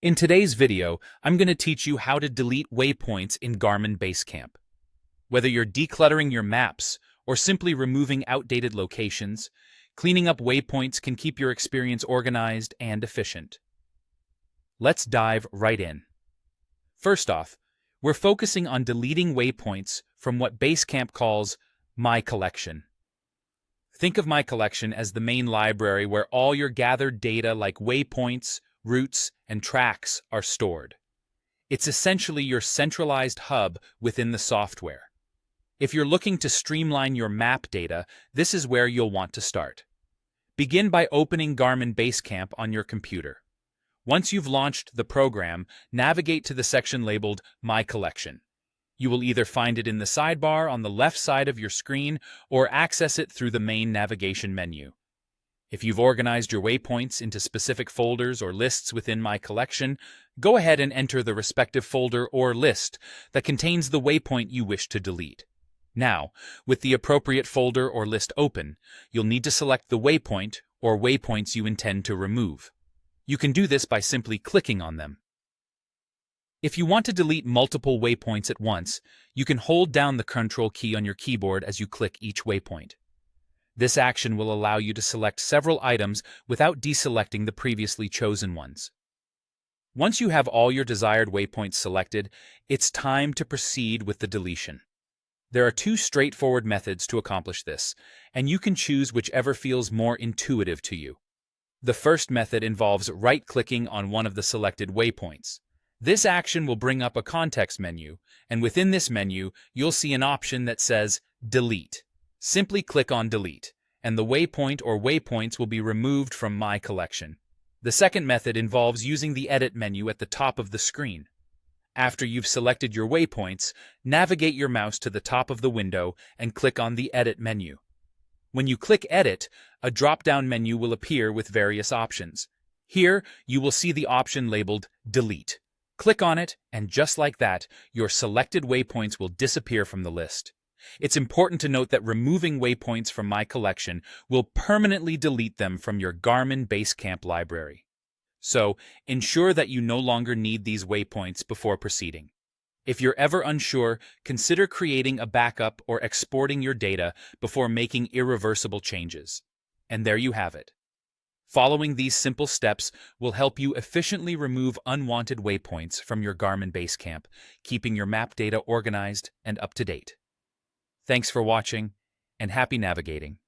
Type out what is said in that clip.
In today's video, I'm going to teach you how to delete waypoints in Garmin Basecamp. Whether you're decluttering your maps or simply removing outdated locations, cleaning up waypoints can keep your experience organized and efficient. Let's dive right in. First off, we're focusing on deleting waypoints from what Basecamp calls My Collection. Think of My Collection as the main library where all your gathered data like waypoints, routes, and tracks are stored. It's essentially your centralized hub within the software. If you're looking to streamline your map data, this is where you'll want to start. Begin by opening Garmin Basecamp on your computer. Once you've launched the program, navigate to the section labeled My Collection. You will either find it in the sidebar on the left side of your screen or access it through the main navigation menu. If you've organized your waypoints into specific folders or lists within My Collection, go ahead and enter the respective folder or list that contains the waypoint you wish to delete. Now, with the appropriate folder or list open, you'll need to select the waypoint or waypoints you intend to remove. You can do this by simply clicking on them. If you want to delete multiple waypoints at once, you can hold down the Control key on your keyboard as you click each waypoint. This action will allow you to select several items without deselecting the previously chosen ones. Once you have all your desired waypoints selected, it's time to proceed with the deletion. There are two straightforward methods to accomplish this, and you can choose whichever feels more intuitive to you. The first method involves right-clicking on one of the selected waypoints. This action will bring up a context menu, and within this menu, you'll see an option that says Delete. Simply click on Delete, and the waypoint or waypoints will be removed from My Collection. The second method involves using the Edit menu at the top of the screen. After you've selected your waypoints, navigate your mouse to the top of the window and click on the Edit menu. When you click Edit, a drop-down menu will appear with various options. Here, you will see the option labeled Delete. Click on it, and just like that, your selected waypoints will disappear from the list. It's important to note that removing waypoints from My Collection will permanently delete them from your Garmin Basecamp library. So, ensure that you no longer need these waypoints before proceeding. If you're ever unsure, consider creating a backup or exporting your data before making irreversible changes. And there you have it. Following these simple steps will help you efficiently remove unwanted waypoints from your Garmin Basecamp, keeping your map data organized and up to date. Thanks for watching, and happy navigating.